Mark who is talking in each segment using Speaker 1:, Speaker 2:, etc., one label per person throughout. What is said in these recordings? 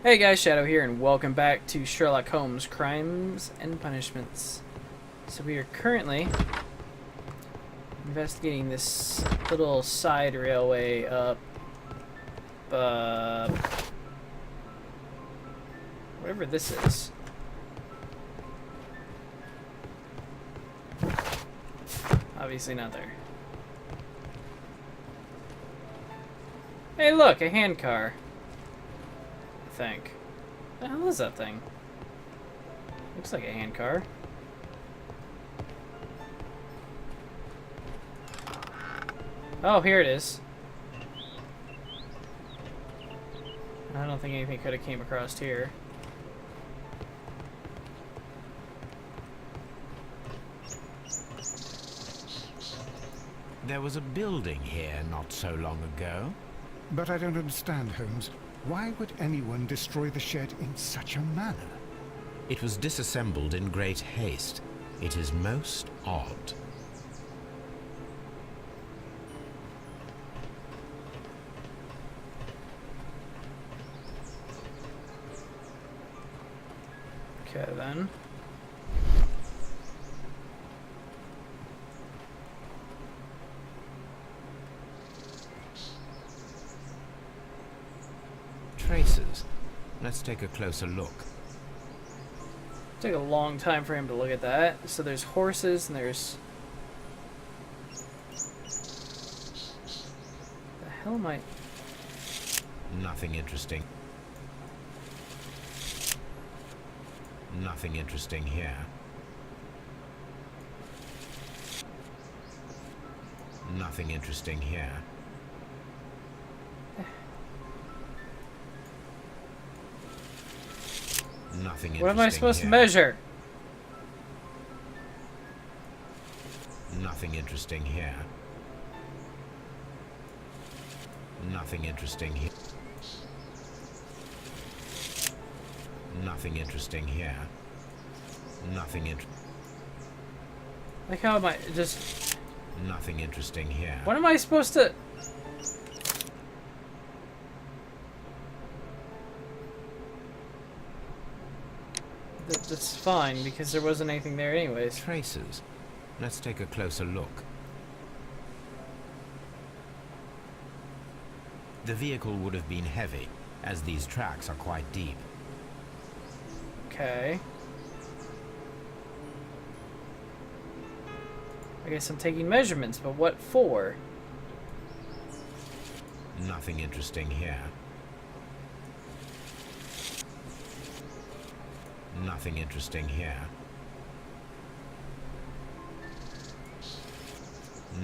Speaker 1: Hey guys, Shadow here, and welcome back to Sherlock Holmes Crimes and Punishments. So we are currently investigating this little side railway up, whatever this is. Obviously not there. Hey look, a handcar. I think. What the hell is that thing? Looks like a handcar. Oh, here it is. I don't think anything could have came across here.
Speaker 2: There was a building here not so long ago.
Speaker 3: But I don't understand, Holmes. Why would anyone destroy the shed in such a manner?
Speaker 2: It was disassembled in great haste. It is most odd.
Speaker 1: Okay, then.
Speaker 2: Traces. Let's take a closer look.
Speaker 1: Took a long time for him to look at that. So there's horses and there's... The hell am I...
Speaker 2: Nothing interesting. Nothing interesting here. Nothing interesting here. Nothing interesting.
Speaker 1: What am I supposed
Speaker 2: here.
Speaker 1: to measure?
Speaker 2: Nothing interesting here. Nothing interesting here. Nothing interesting here. Nothing
Speaker 1: Like how am I just...
Speaker 2: Nothing interesting here.
Speaker 1: What am I supposed to... That's fine, because there wasn't anything there anyways.
Speaker 2: Traces. Let's take a closer look. The vehicle would have been heavy, as these tracks are quite deep.
Speaker 1: Okay. I guess I'm taking measurements, but what for?
Speaker 2: Nothing interesting here. Nothing interesting here.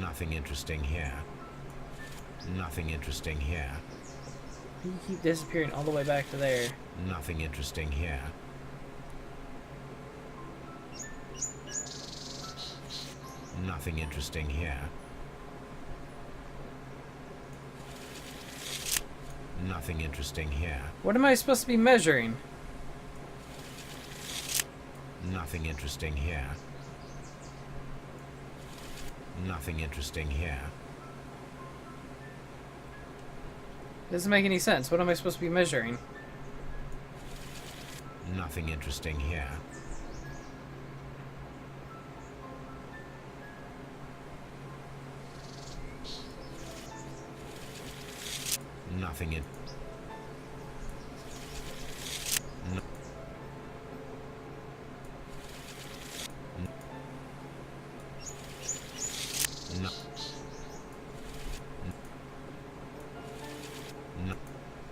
Speaker 2: Nothing interesting here. Nothing interesting here.
Speaker 1: You keep disappearing all the way back to there.
Speaker 2: Nothing interesting here. Nothing interesting here. Nothing interesting here.
Speaker 1: What am I supposed to be measuring?
Speaker 2: Nothing interesting here. Nothing interesting here.
Speaker 1: Doesn't make any sense. What am I supposed to be measuring?
Speaker 2: Nothing interesting here. Nothing in... No. No. No.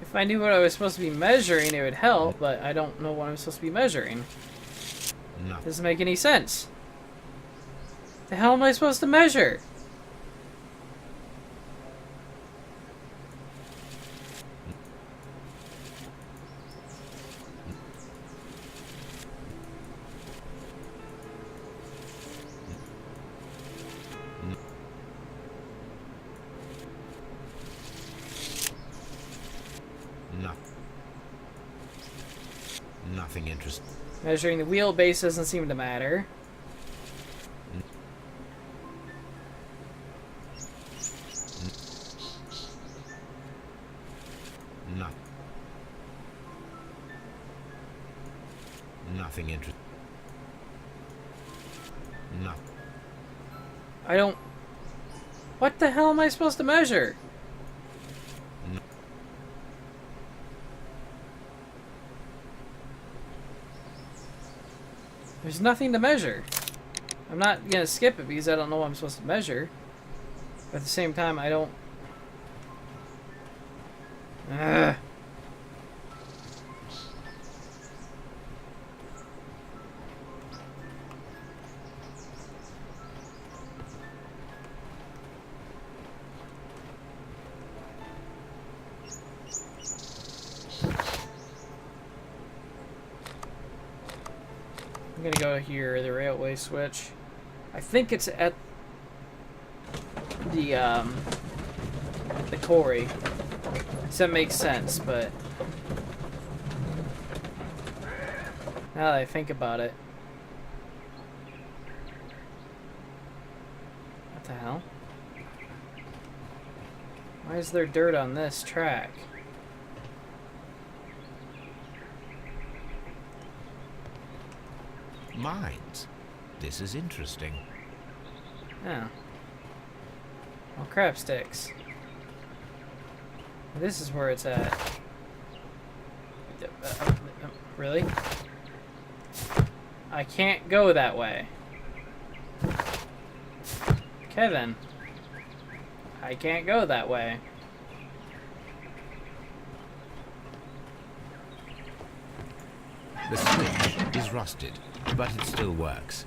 Speaker 1: If I knew what I was supposed to be measuring, it would help, but I don't know what I'm supposed to be measuring.
Speaker 2: No.
Speaker 1: Doesn't make any sense. The hell am I supposed to measure?
Speaker 2: No. Nothing interesting.
Speaker 1: Measuring the wheelbase doesn't seem to matter.
Speaker 2: Nothing interesting. No.
Speaker 1: I don't... What the hell am I supposed to measure?
Speaker 2: No.
Speaker 1: There's nothing to measure. I'm not gonna skip it because I don't know what I'm supposed to measure. But at the same time, I don't... Ugh. I'm gonna go here, the railway switch. I think it's at the quarry. So that makes sense, but now that I think about it. What the hell? Why is there dirt on this track?
Speaker 2: Mines. This is interesting.
Speaker 1: Oh. Well, crap sticks. This is where it's at. Really? I can't go that way. Okay then. I can't go that way.
Speaker 2: The switch is rusted, but it still works.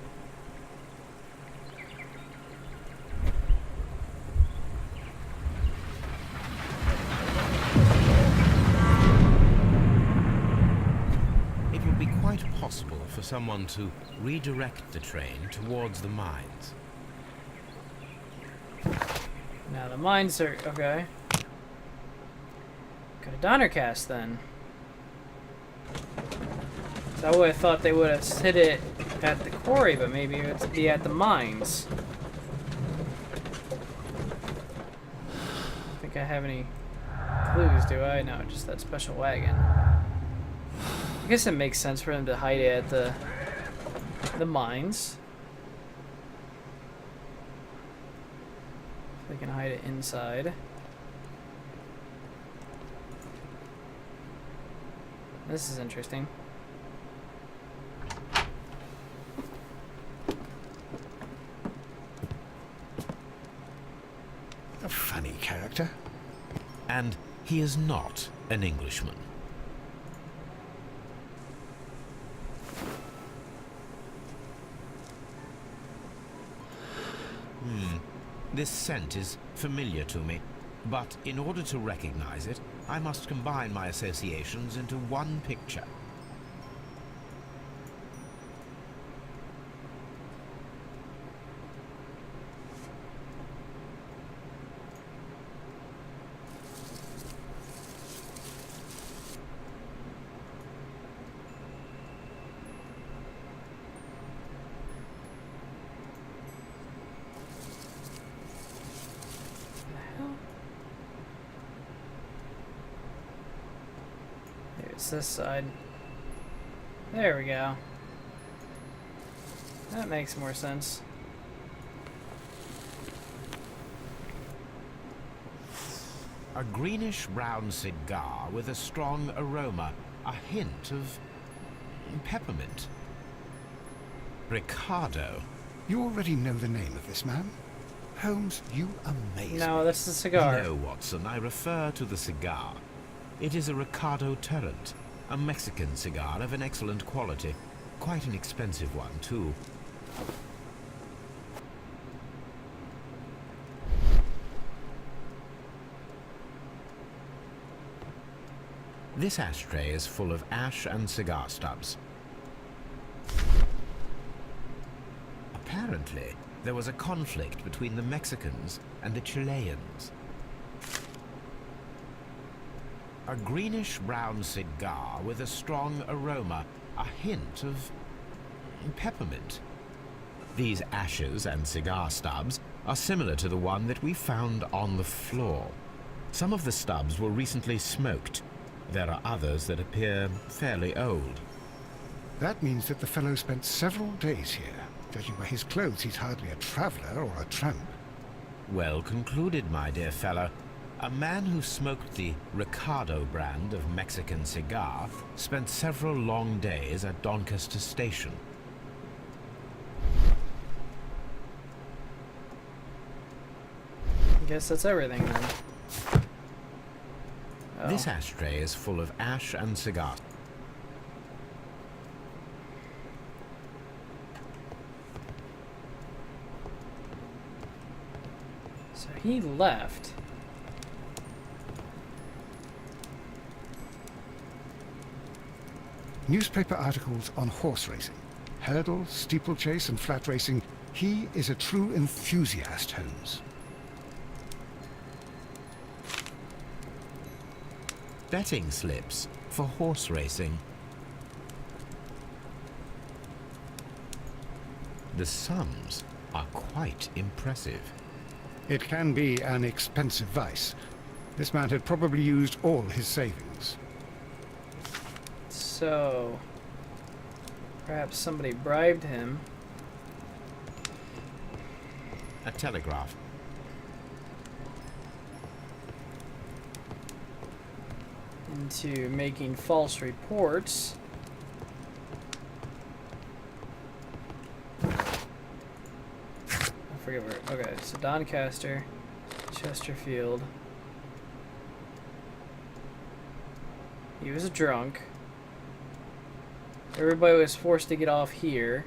Speaker 2: It would be quite possible for someone to redirect the train towards the mines.
Speaker 1: Now the mines are... okay. Got a Donner cast then. So I would have thought they would have hit it at the quarry, but maybe it's be at the mines. Don't think I have any clues, do I? No, just that special wagon. I guess it makes sense for them to hide it at the mines. They can hide it inside. This is interesting.
Speaker 3: A funny character.
Speaker 2: And he is not an Englishman. This scent is familiar to me, but in order to recognize it, I must combine my associations into one picture.
Speaker 1: Here's this side. There we go. That makes more sense.
Speaker 2: A greenish-brown cigar with a strong aroma, a hint of peppermint. Ricardo.
Speaker 3: You already know the name of this man? Holmes, you amaze me.
Speaker 1: No, that's the cigar.
Speaker 2: No, Watson, I refer to the cigar. It is a Ricardo Turrent, a Mexican cigar of an excellent quality. Quite an expensive one, too. This ashtray is full of ash and cigar stubs. Apparently, there was a conflict between the Mexicans and the Chileans. A greenish-brown cigar with a strong aroma, a hint of peppermint. These ashes and cigar stubs are similar to the one that we found on the floor. Some of the stubs were recently smoked. There are others that appear fairly old.
Speaker 3: That means that the fellow spent several days here. Judging by his clothes, he's hardly a traveller or a tramp.
Speaker 2: Well concluded, my dear fellow. A man who smoked the Ricardo brand of Mexican cigar spent several long days at Doncaster Station.
Speaker 1: I guess that's everything then. Oh.
Speaker 2: This ashtray is full of ash and cigars.
Speaker 1: So he left.
Speaker 3: Newspaper articles on horse racing. Hurdle, steeplechase and flat racing. He is a true enthusiast, Holmes.
Speaker 2: Betting slips for horse racing. The sums are quite impressive.
Speaker 3: It can be an expensive vice. This man had probably used all his savings.
Speaker 1: So, perhaps somebody bribed him.
Speaker 2: A telegraph.
Speaker 1: Into making false reports. I forget where. Okay, so Doncaster, Chesterfield. He was drunk. Everybody was forced to get off here.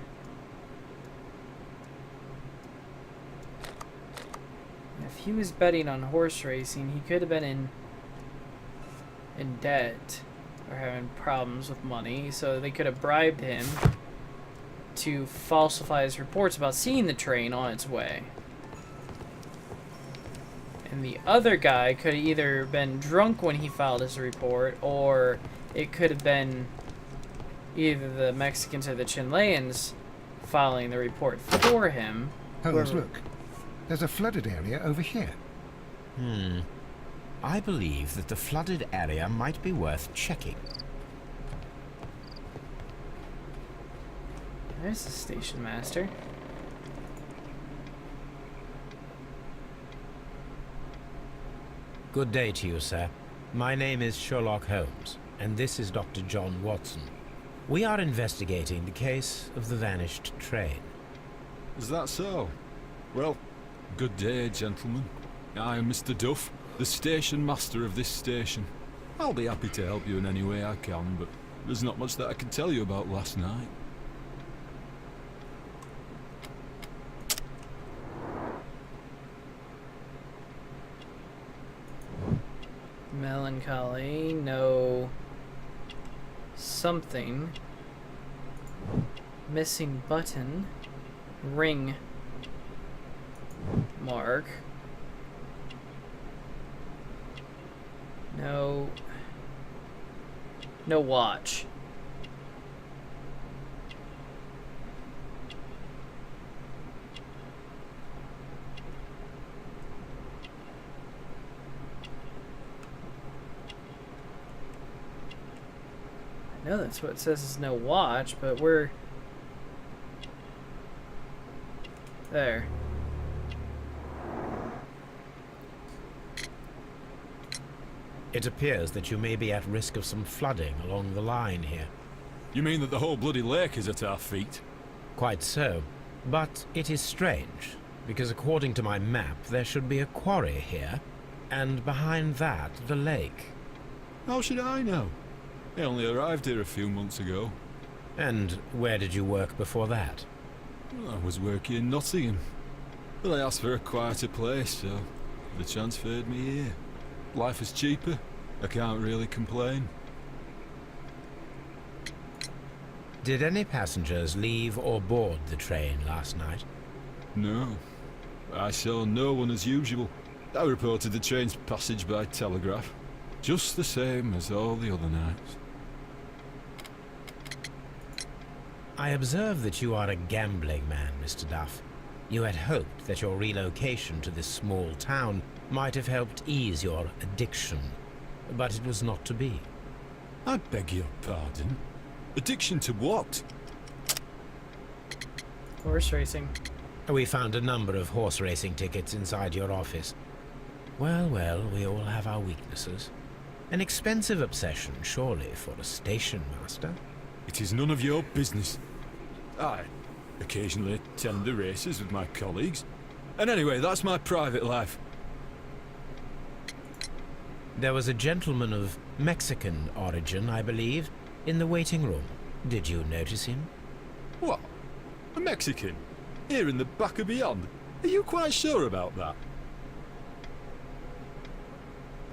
Speaker 1: If he was betting on horse racing, he could have been in debt or having problems with money, so they could have bribed him to falsify his reports about seeing the train on its way. And the other guy could have either been drunk when he filed his report, or it could have been either the Mexicans or the Chileans filing the report for him.
Speaker 3: Holmes, look. There's a flooded area over here.
Speaker 2: I believe that the flooded area might be worth checking.
Speaker 1: There's the station master.
Speaker 2: Good day to you, sir. My name is Sherlock Holmes, and this is Dr. John Watson. We are investigating the case of the vanished train.
Speaker 4: Is that so? Well, good day, gentlemen. I am Mr. Duff, the station master of this station. I'll be happy to help you in any way I can, but there's not much that I can tell you about last night.
Speaker 1: Melancholy, no something. Missing button. Ring mark. No watch. I know that's what it says is no watch, but we're there.
Speaker 2: It appears that you may be at risk of some flooding along the line here.
Speaker 4: You mean that the whole bloody lake is at our feet?
Speaker 2: Quite so. But it is strange, because according to my map, there should be a quarry here, and behind that, the lake.
Speaker 4: How should I know? I only arrived here a few months ago.
Speaker 2: And where did you work before that?
Speaker 4: I was working in Nottingham. But I asked for a quieter place, so they transferred me here. Life is cheaper. I can't really complain.
Speaker 2: Did any passengers leave or board the train last night?
Speaker 4: No. I saw no one as usual. I reported the train's passage by telegraph. Just the same as all the other nights.
Speaker 2: I observe that you are a gambling man, Mr. Duff. You had hoped that your relocation to this small town might have helped ease your addiction, but it was not to be.
Speaker 4: I beg your pardon. Addiction to what?
Speaker 1: Horse racing.
Speaker 2: We found a number of horse racing tickets inside your office. Well, well, we all have our weaknesses. An expensive obsession, surely, for a station master.
Speaker 4: It is none of your business. I occasionally attend the races with my colleagues. And anyway, that's my private life.
Speaker 2: There was a gentleman of Mexican origin, I believe, in the waiting room. Did you notice him?
Speaker 4: What? A Mexican? Here in the back of beyond? Are you quite sure about that?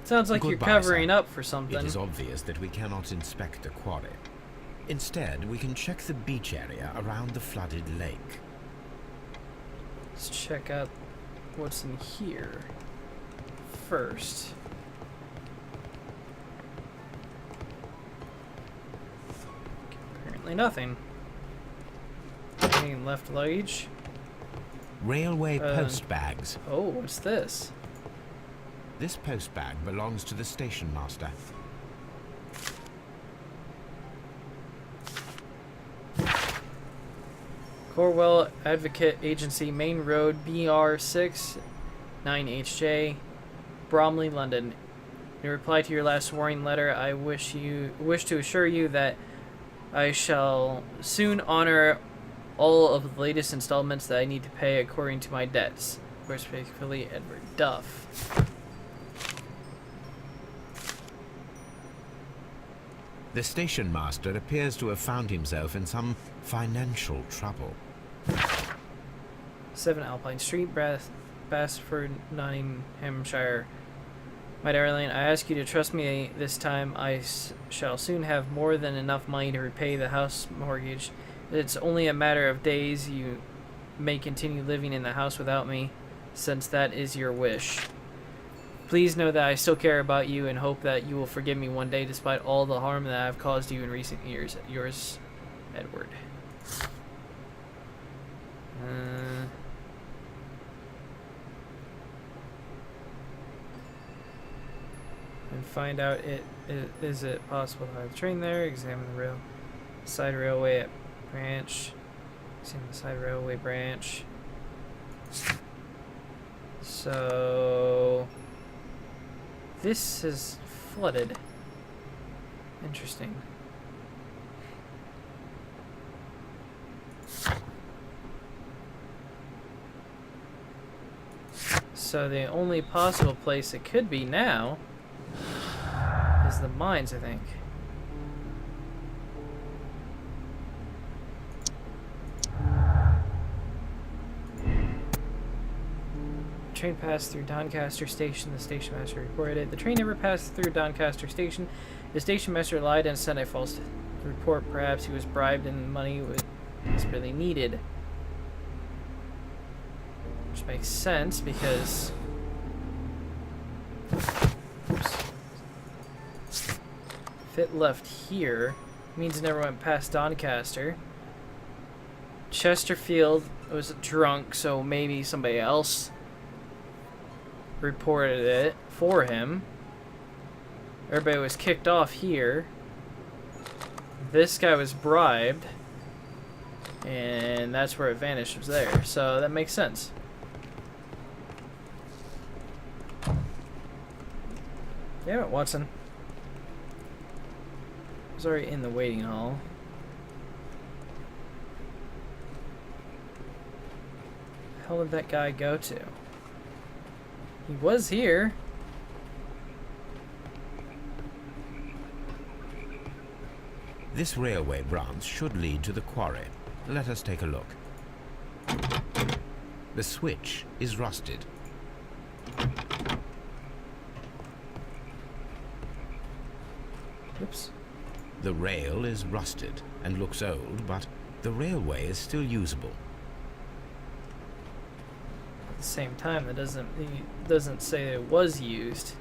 Speaker 1: Sounds like you're
Speaker 2: Goodbye,
Speaker 1: covering
Speaker 2: sir.
Speaker 1: up for something.
Speaker 2: It is obvious that we cannot inspect the quarry. Instead, we can check the beach area around the flooded lake.
Speaker 1: Let's check out what's in here first. Apparently nothing. Any left luggage?
Speaker 2: Railway post bags.
Speaker 1: Oh, what's this?
Speaker 2: This post bag belongs to the station master.
Speaker 1: Corwell Advocate Agency, Main Road, BR6 9HJ, Bromley, London. In reply to your last warning letter, I wish to assure you that I shall soon honor all of the latest installments that I need to pay according to my debts. Respectfully, Edward Duff.
Speaker 2: The station master appears to have found himself in some financial trouble.
Speaker 1: 7 Alpine Street, Basford, Nottinghamshire. My darling, I ask you to trust me this time. I shall soon have more than enough money to repay the house mortgage. It's only a matter of days. You may continue living in the house without me, since that is your wish. Please know that I still care about you and hope that you will forgive me one day despite all the harm that I have caused you in recent years. Yours, Edward. And find out is it possible to have the train there? Examine the side railway at branch. Examine the side railway branch. So this is flooded. Interesting. So the only possible place it could be now is the mines, I think. Train passed through Doncaster Station. The station master reported it. The train never passed through Doncaster Station. The station master lied and sent a false report. Perhaps he was bribed and money was desperately needed. Which makes sense because... Oops. If it left here, it means it never went past Doncaster. Chesterfield was drunk, so maybe somebody else reported it for him. Everybody was kicked off here. This guy was bribed. And that's where it vanished, was there. So that makes sense. Damn it, Watson. I was already in the waiting hall. Where the hell did that guy go to? He was here.
Speaker 2: This railway branch should lead to the quarry. Let us take a look. The switch is rusted.
Speaker 1: Oops.
Speaker 2: The rail is rusted and looks old, but the railway is still usable.
Speaker 1: At the same time, that doesn't say that it was used.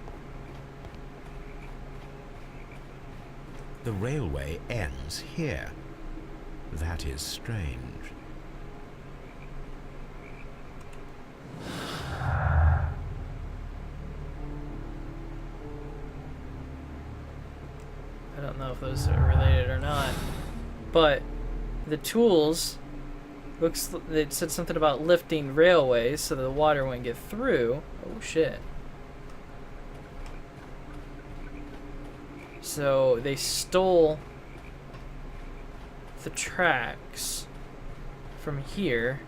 Speaker 2: The railway ends here. That is strange.
Speaker 1: I don't know if those are related or not. But the tools, it said something about lifting railways so that the water wouldn't get through. Oh shit. So they stole the tracks from here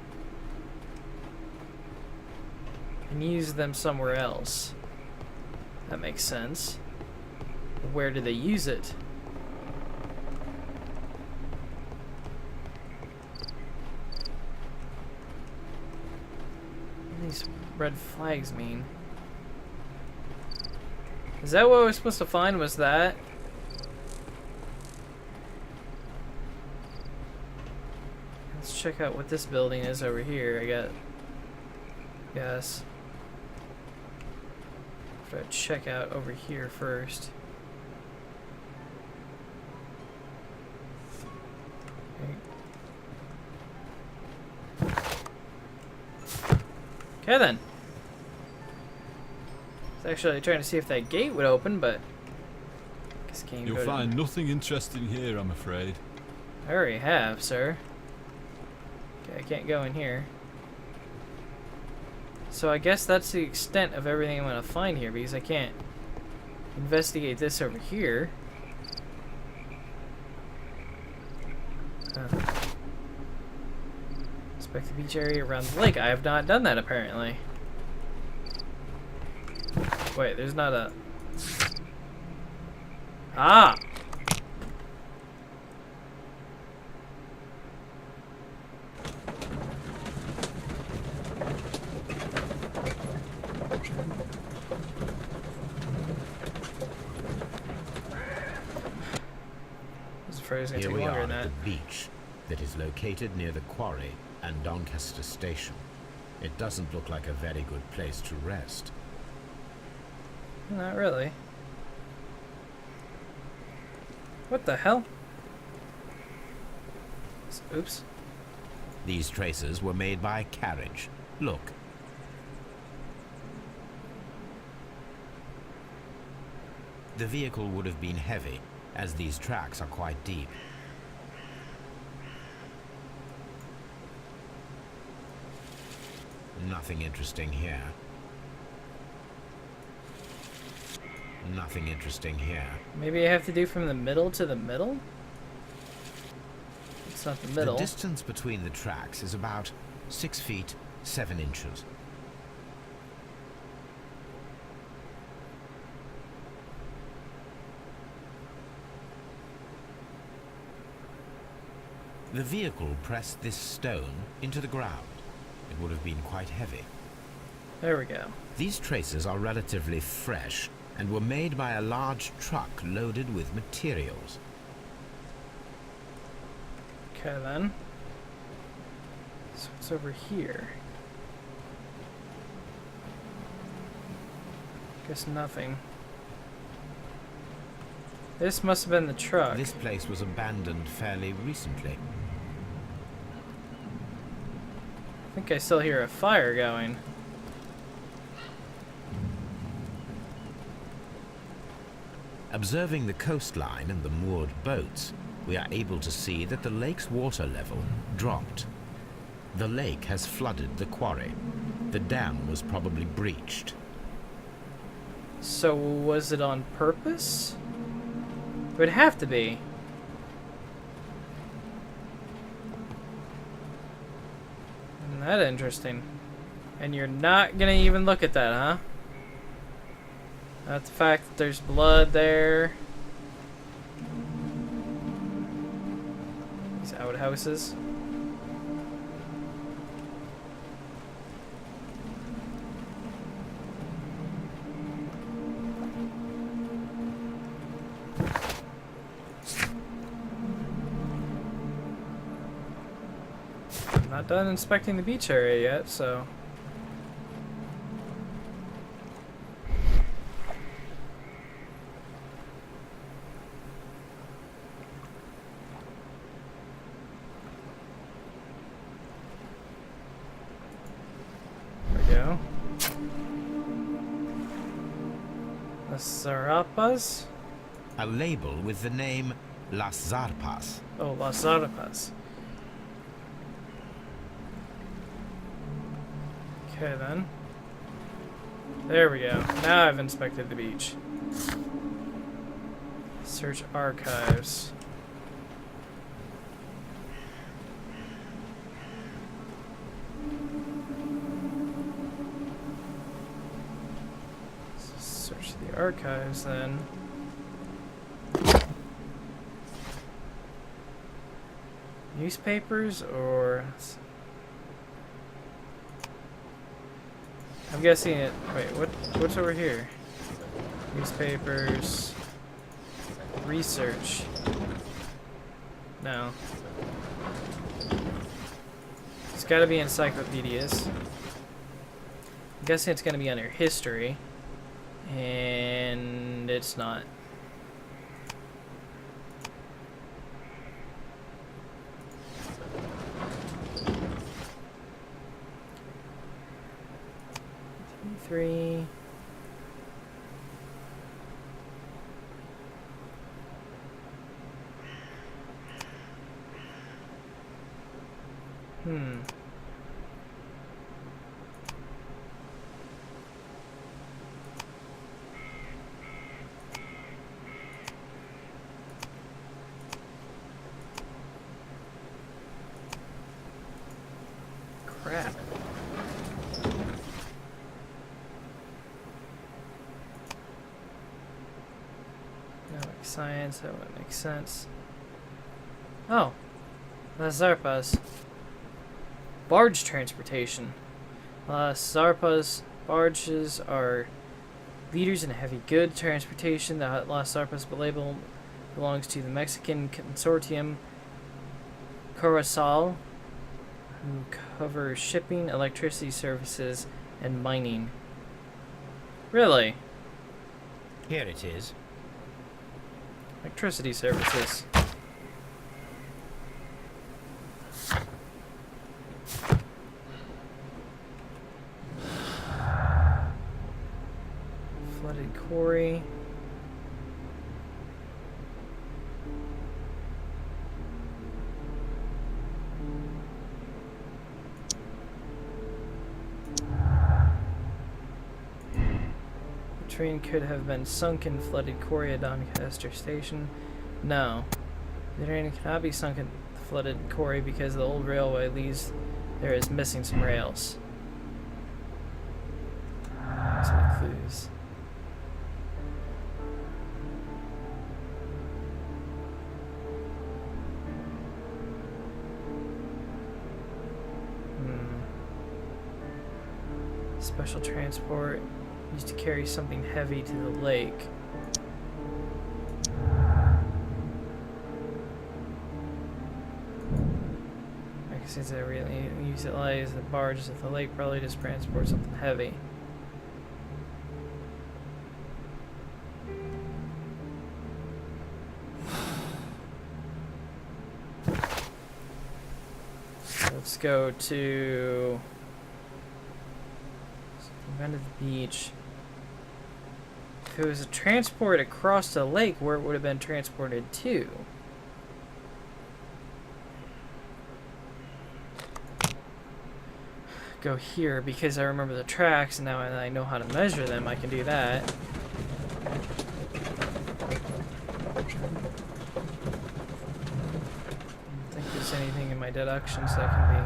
Speaker 1: and used them somewhere else. That makes sense. Where did they use it? What do these red flags mean? Is that what I was supposed to find? Was that? Let's check out what this building is over here. I got. Yes. Try to check out over here first. Okay then. I was actually trying to see if that gate would open, but I guess can't
Speaker 4: You'll
Speaker 1: go
Speaker 4: find nothing interesting here, I'm afraid.
Speaker 1: I already have, sir. Okay, I can't go in here. So I guess that's the extent of everything I'm gonna find here, because I can't investigate this over here. Inspect the beach area around the lake. I have not done that, apparently. Wait, there's not a... Ah!
Speaker 2: Here we are at the beach that is located near the quarry and Doncaster station. It doesn't look like a very good place to rest.
Speaker 1: Not really. What the hell? Oops.
Speaker 2: These traces were made by a carriage. Look. The vehicle would have been heavy, as these tracks are quite deep. Nothing interesting here. Nothing interesting here.
Speaker 1: Maybe I have to do from the middle to the middle? It's not the middle.
Speaker 2: The distance between the tracks is about 6 feet, 7 inches. The vehicle pressed this stone into the ground. It would have been quite heavy.
Speaker 1: There we go.
Speaker 2: These traces are relatively fresh and were made by a large truck loaded with materials.
Speaker 1: Okay then. So what's over here? Guess nothing. This must have been the truck.
Speaker 2: This place was abandoned fairly recently.
Speaker 1: I think I still hear a fire going.
Speaker 2: Observing the coastline and the moored boats, we are able to see that the lake's water level dropped. The lake has flooded the quarry. The dam was probably breached.
Speaker 1: So was it on purpose? It would have to be. Isn't that interesting? And you're not gonna even look at that, huh? Not the fact that there's blood there. These outhouses. I'm not done inspecting the beach area yet, so... The Sarapas?
Speaker 2: A label with the name Las Zarpas.
Speaker 1: Oh, Las Zarpas. Okay, then. There we go. Now I've inspected the beach. Search archives. Search the archives, then. Newspapers, or... I'm guessing it... Wait, what's over here? Newspapers... Research. No. It's gotta be encyclopedias. I'm guessing it's gonna be under history. And it's not. Three. Crap. Science, that would make sense. Oh, Las Zarpas. Barge transportation. Las Zarpas barges are leaders in heavy goods transportation. The Las Zarpas label belongs to the Mexican consortium Corozal, who cover shipping, electricity services, and mining. Really?
Speaker 2: Here it is.
Speaker 1: Electricity services. Flooded quarry. The train could have been sunk in flooded quarry at Doncaster Station. No. The train cannot be sunk in the flooded quarry because the old railway leaves there is missing some rails. Some clues. Special transport used to carry something heavy to the lake. Since they really utilize the barges at the lake, probably just transport something heavy. Let's go to Invented the beach. If it was a transport across the lake, where it would have been transported to? Go here because I remember the tracks, and now I know how to measure them. I can do that. I don't think there's anything in my deductions that can be.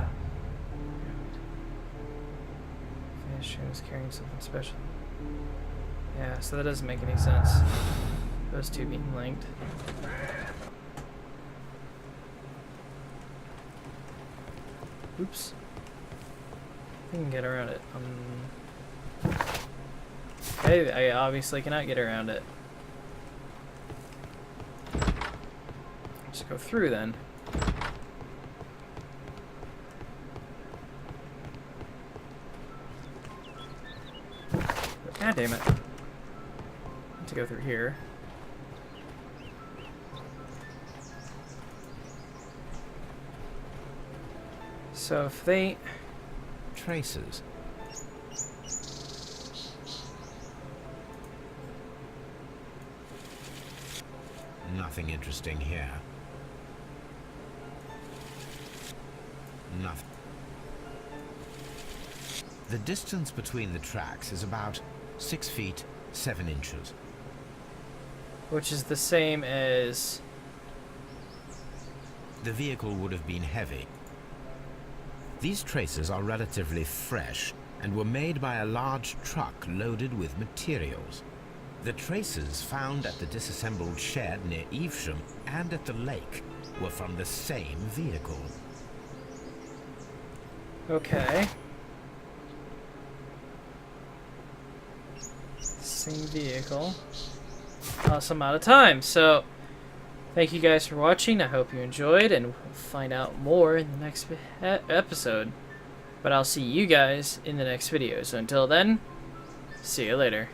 Speaker 1: Finished train was carrying something special. Yeah, so that doesn't make any sense. Those two being linked. Oops. I can get around it. I obviously cannot get around it. Just go through then. God damn it. I have to go through here. So if they...
Speaker 2: Traces. nothing interesting here. Nothing. The distance between the tracks is about 6 feet 7 inches.
Speaker 1: Which is the same as...
Speaker 2: The vehicle would have been heavy. These traces are relatively fresh and were made by a large truck loaded with materials. The traces found at the disassembled shed near Evesham and at the lake were from the same vehicle.
Speaker 1: Okay. Same vehicle. Awesome amount of time. So, thank you guys for watching. I hope you enjoyed, and we'll find out more in the next episode. But I'll see you guys in the next video. So until then, see you later.